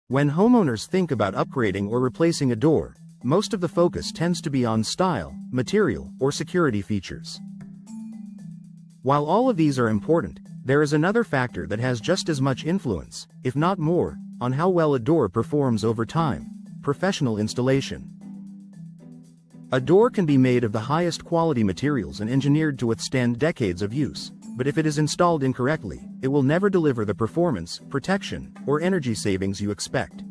When homeowners think about upgrading or replacing a door, most of the focus tends to be on style, material, or security features. While all of these are important, there is another factor that has just as much influence, if not more, on how well a door performs over time: professional installation. A door can be made of the highest quality materials and engineered to withstand decades of use, but if it is installed incorrectly, it will never deliver the performance, protection, or energy savings you expect.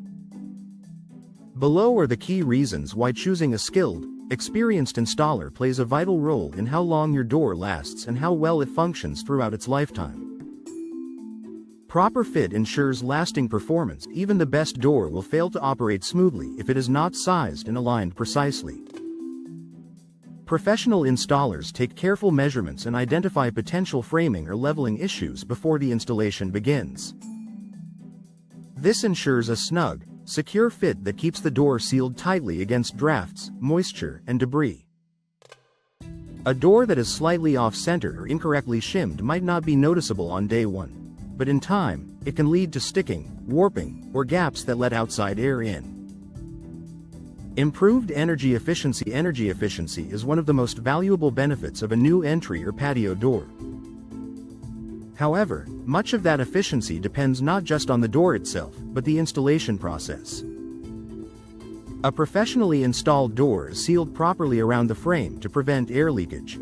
Below are the key reasons why choosing a skilled, experienced installer plays a vital role in how long your door lasts and how well it functions throughout its lifetime. Proper fit ensures lasting performance. Even the best door will fail to operate smoothly if it is not sized and aligned precisely. Professional installers take careful measurements and identify potential framing or leveling issues before the installation begins. This ensures a snug, secure fit that keeps the door sealed tightly against drafts, moisture, and debris. A door that is slightly off-center or incorrectly shimmed might not be noticeable on day one, but in time, it can lead to sticking, warping, or gaps that let outside air in. Improved energy efficiency. Energy efficiency is one of the most valuable benefits of a new entry or patio door. However, much of that efficiency depends not just on the door itself, but the installation process. A professionally installed door is sealed properly around the frame to prevent air leakage.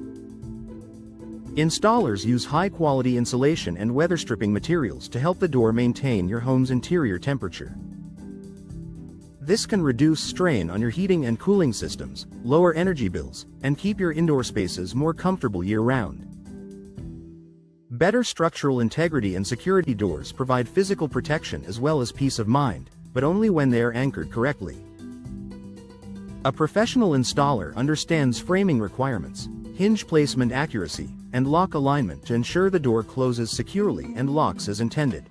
Installers use high-quality insulation and weather-stripping materials to help the door maintain your home's interior temperature. This can reduce strain on your heating and cooling systems, lower energy bills, and keep your indoor spaces more comfortable year-round. Better structural integrity and security doors provide physical protection as well as peace of mind, but only when they are anchored correctly. A professional installer understands framing requirements, hinge placement accuracy, and lock alignment to ensure the door closes securely and locks as intended.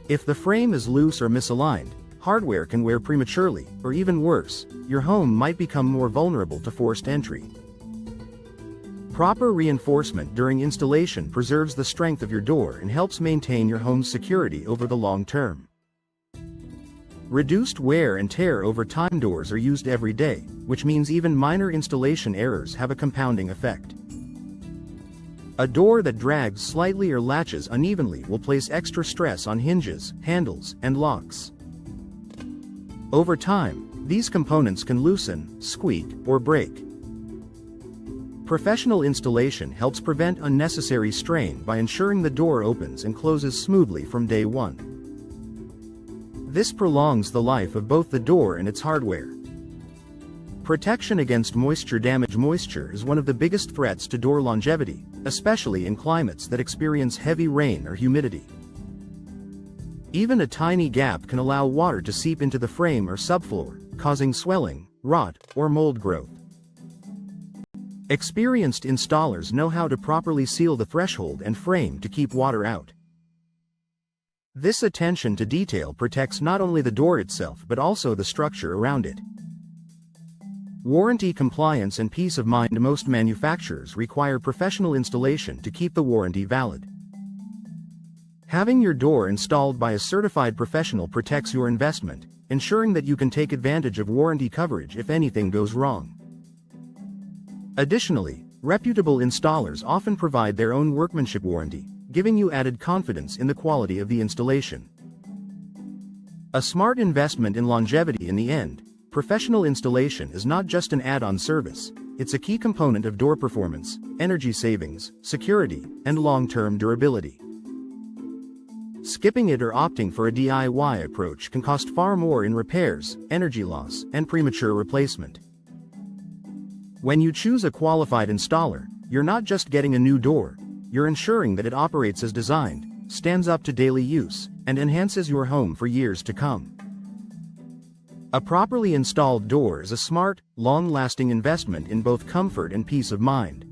If the frame is loose or misaligned, hardware can wear prematurely, or even worse, your home might become more vulnerable to forced entry. Proper reinforcement during installation preserves the strength of your door and helps maintain your home's security over the long term. Reduced wear and tear over time. Doors are used every day, which means even minor installation errors have a compounding effect. A door that drags slightly or latches unevenly will place extra stress on hinges, handles, and locks. Over time, these components can loosen, squeak, or break. Professional installation helps prevent unnecessary strain by ensuring the door opens and closes smoothly from day one. This prolongs the life of both the door and its hardware. Protection against moisture damage. Moisture is one of the biggest threats to door longevity, especially in climates that experience heavy rain or humidity. Even a tiny gap can allow water to seep into the frame or subfloor, causing swelling, rot, or mold growth. Experienced installers know how to properly seal the threshold and frame to keep water out. This attention to detail protects not only the door itself but also the structure around it. Warranty compliance and peace of mind. Most manufacturers require professional installation to keep the warranty valid. Having your door installed by a certified professional protects your investment, ensuring that you can take advantage of warranty coverage if anything goes wrong. Additionally, reputable installers often provide their own workmanship warranty, giving you added confidence in the quality of the installation. A smart investment in longevity. In the end, professional installation is not just an add-on service, it's a key component of door performance, energy savings, security, and long-term durability. Skipping it or opting for a DIY approach can cost far more in repairs, energy loss, and premature replacement. When you choose a qualified installer, you're not just getting a new door, you're ensuring that it operates as designed, stands up to daily use, and enhances your home for years to come. A properly installed door is a smart, long-lasting investment in both comfort and peace of mind.